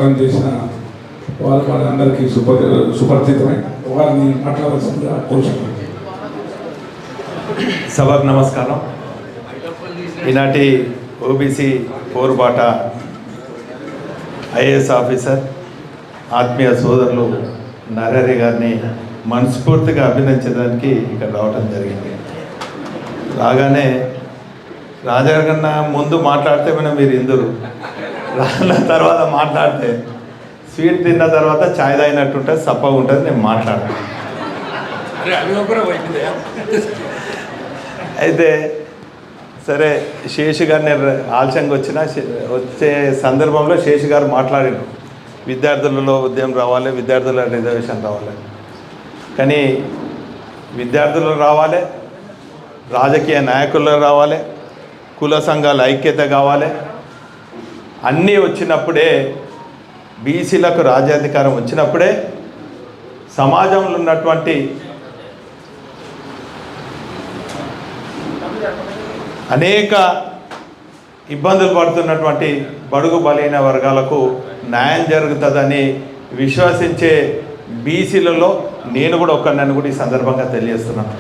పోరాటం చేసిన వారందరికీ సుపరిచితమే వారిని మాట్లాడాల్సిందిగా కోరుతున్నాను. సభకు నమస్కారం. ఈనాటి ఓబీసీ పోరుబాట ఐఏఎస్ ఆఫీసర్ ఆత్మీయ సోదరులు నరహరి గారిని మనస్ఫూర్తిగా అభినందించడానికి ఇక్కడ రావడం జరిగింది. రాగానే రాజా కన్నా ముందు మాట్లాడితే మీరు ఇందురు, రాన్న తర్వాత మాట్లాడితే స్వీట్ తిన్న తర్వాత ఛాయ్ తాగినట్టుంటుంది, సప్పగా ఉంటుంది. నేను మాట్లాడాను. అయితే సరే, శేషు గారిని ఆలస్యంగా వచ్చే సందర్భంలో శేషు గారు మాట్లాడారు, విద్యార్థులలో ఉద్యమం రావాలి, విద్యార్థుల రిజర్వేషన్ రావాలి. కానీ విద్యార్థులు రావాలి, రాజకీయ నాయకుల్లో రావాలి, కుల సంఘాల ఐక్యత కావాలి. అన్నీ వచ్చినప్పుడే, బీసీలకు రాజ్యాధికారం వచ్చినప్పుడే సమాజంలో ఉన్నటువంటి అనేక ఇబ్బందులు పడుతున్నటువంటి బడుగు బలైన వర్గాలకు న్యాయం జరుగుతుందని విశ్వసించే బీసీలలో నేను కూడా నన్ను కూడా ఈ సందర్భంగా తెలియజేస్తున్నాను.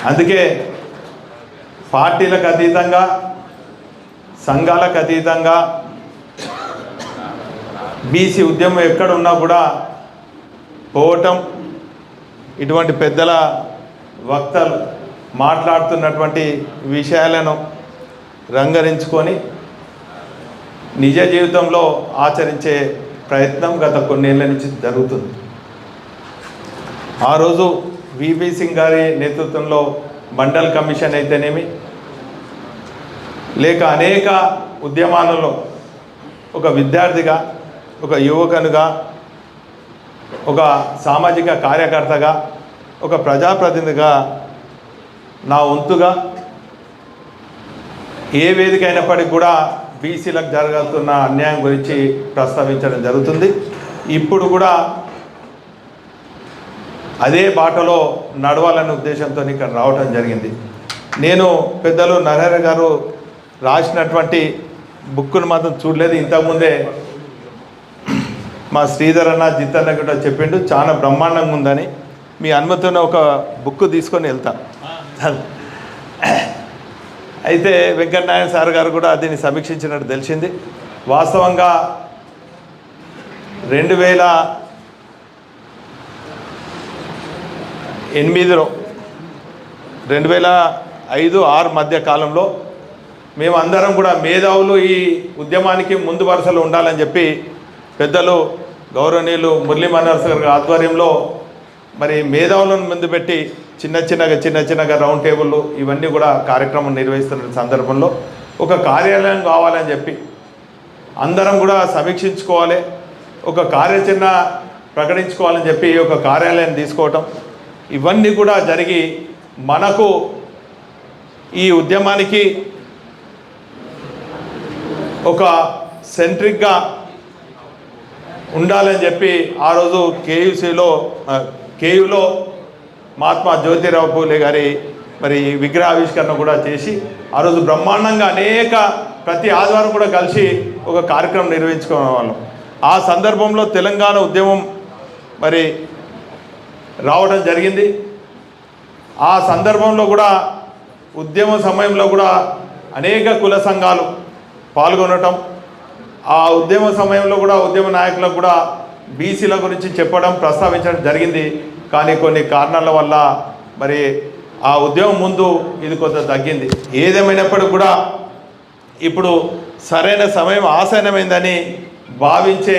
అందుకే పార్టీలకు అతీతంగా, సంఘాలకు అతీతంగా బీసీ ఉద్యమం ఎక్కడున్నా కూడా పోవటం, ఇటువంటి పెద్దల వక్తలు మాట్లాడుతున్నటువంటి విషయాలను రంగరించుకొని నిజ జీవితంలో ఆచరించే ప్రయత్నం గత కొన్నేళ్ల నుంచి జరుగుతుంది. ఆ రోజు విపి సింగ్ గారి నేతృత్వంలో మండల్ కమిషన్ అయితేనేమి, లేక అనేక ఉద్యమాలలో ఒక విద్యార్థిగా, ఒక యువకునిగా, ఒక సామాజిక కార్యకర్తగా, ఒక ప్రజాప్రతినిధిగా నా వంతుగా ఏ వేదిక అయినప్పటికీ కూడా బీసీలకు జరుగుతున్న అన్యాయం గురించి ప్రస్తావించడం జరుగుతుంది. ఇప్పుడు కూడా అదే బాటలో నడవాలనే ఉద్దేశంతో ఇక్కడ రావడం జరిగింది. నేను పెద్దలు నరహరి గారు రాసినటువంటి బుక్ను మాత్రం చూడలేదు. ఇంతకుముందే మా శ్రీధర్ అన్న, జితన్న కూడా చెప్పిండు, చాలా బ్రహ్మాండంగా ఉందని. మీ అనుమతితో ఒక బుక్ తీసుకొని వెళ్తా. అయితే వెంకటనారాయణ సార్ గారు కూడా దీన్ని సమీక్షించినట్టు తెలిసింది. వాస్తవంగా 2008లో 2005-6 మధ్య కాలంలో మేమందరం కూడా మేధావులు ఈ ఉద్యమానికి ముందు వరుసలో ఉండాలని చెప్పి పెద్దలు గౌరవనీయులు మురళీ మనోహర్ గారి ఆధ్వర్యంలో మరి మేధావులను ముందు పెట్టి చిన్న చిన్నగా రౌండ్ టేబుల్ ఇవన్నీ కూడా కార్యక్రమం నిర్వహిస్తున్న సందర్భంలో ఒక కార్యాలయం కావాలని చెప్పి అందరం కూడా సమీక్షించుకోవాలి, ఒక కార్యాచరణ ప్రకటించుకోవాలని చెప్పి ఒక కార్యాలయం తీసుకోవటం, ఇవన్నీ కూడా జరిగి మనకు ఈ ఉద్యమానికి ఒక సెంట్రిక్గా ఉండాలని చెప్పి ఆ రోజు కేయులో మహాత్మా జ్యోతిరావు పూలే గారి మరి విగ్రహ ఆవిష్కరణ కూడా చేసి ఆ రోజు బ్రహ్మాండంగా ప్రతి ఆదివారం కూడా కలిసి ఒక కార్యక్రమం నిర్వహించుకునే వాళ్ళం. ఆ సందర్భంలో తెలంగాణ ఉద్యమం మరి రావడం జరిగింది. ఆ సందర్భంలో కూడా ఉద్యమ సమయంలో కూడా అనేక కుల సంఘాలు పాల్గొనటం, ఆ ఉద్యమ సమయంలో కూడా ఉద్యమ నాయకులకు కూడా బీసీల గురించి చెప్పడం, ప్రస్తావించడం జరిగింది. కానీ కొన్ని కారణాల వల్ల మరి ఆ ఉద్యమం ముందు ఇది కొంత తగ్గింది. ఏదేమైనప్పటికీ కూడా ఇప్పుడు సరైన సమయం ఆసన్నమైందని భావించే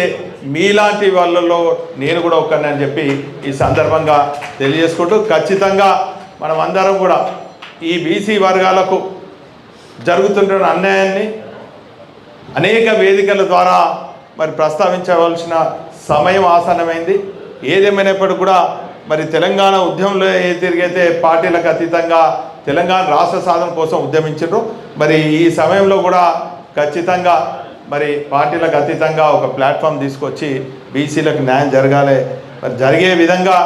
మీలాంటి వాళ్ళలో నేను కూడా ఒకరిని చెప్పి ఈ సందర్భంగా తెలియజేసుకుంటూ, ఖచ్చితంగా మనం అందరం కూడా ఈ బీసీ వర్గాలకు జరుగుతున్న అన్యాయాన్ని అనేక వేదికల ద్వారా మరి ప్రస్తావించవలసిన సమయం ఆసన్నమైంది. ఏదేమైనప్పటికీ కూడా మరి తెలంగాణ ఉద్యమంలో ఏ తిరిగైతే పార్టీలకు అతీతంగా తెలంగాణ రాష్ట్ర సాధన కోసం ఉద్యమించారు, మరి ఈ సమయంలో కూడా ఖచ్చితంగా మరి పార్టీలకు అతీతంగా ఒక ప్లాట్ఫామ్ తీసుకొచ్చి బీసీలకు న్యాయం జరగాలి, మరి జరిగే విధంగా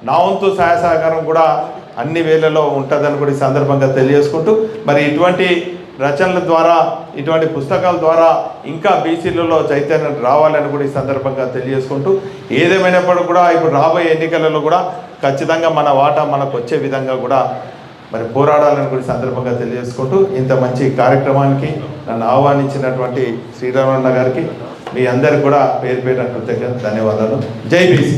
నా వంతు సహాయ సహకారం కూడా అన్ని వేళల్లో ఉంటుందని కూడా ఈ సందర్భంగా తెలియజేసుకుంటూ, మరి ఇటువంటి రచనల ద్వారా ఇటువంటి పుస్తకాల ద్వారా ఇంకా బీసీలలో చైతన్యం రావాలని కూడా ఈ సందర్భంగా తెలియజేసుకుంటూ ఏదేమైనప్పుడు కూడా ఇప్పుడు రాబోయే ఎన్నికలలో కూడా ఖచ్చితంగా మన వాటా మనకు వచ్చే విధంగా కూడా మరి పోరాడాలని కూడా ఈ సందర్భంగా తెలియజేసుకుంటూ ఇంత మంచి కార్యక్రమానికి నన్ను ఆహ్వానించినటువంటి శ్రీరామన్న గారికి మీ అందరికి కూడా పేరు పేరు కృతజ్ఞతలు ధన్యవాదాలు. జై బీసీ.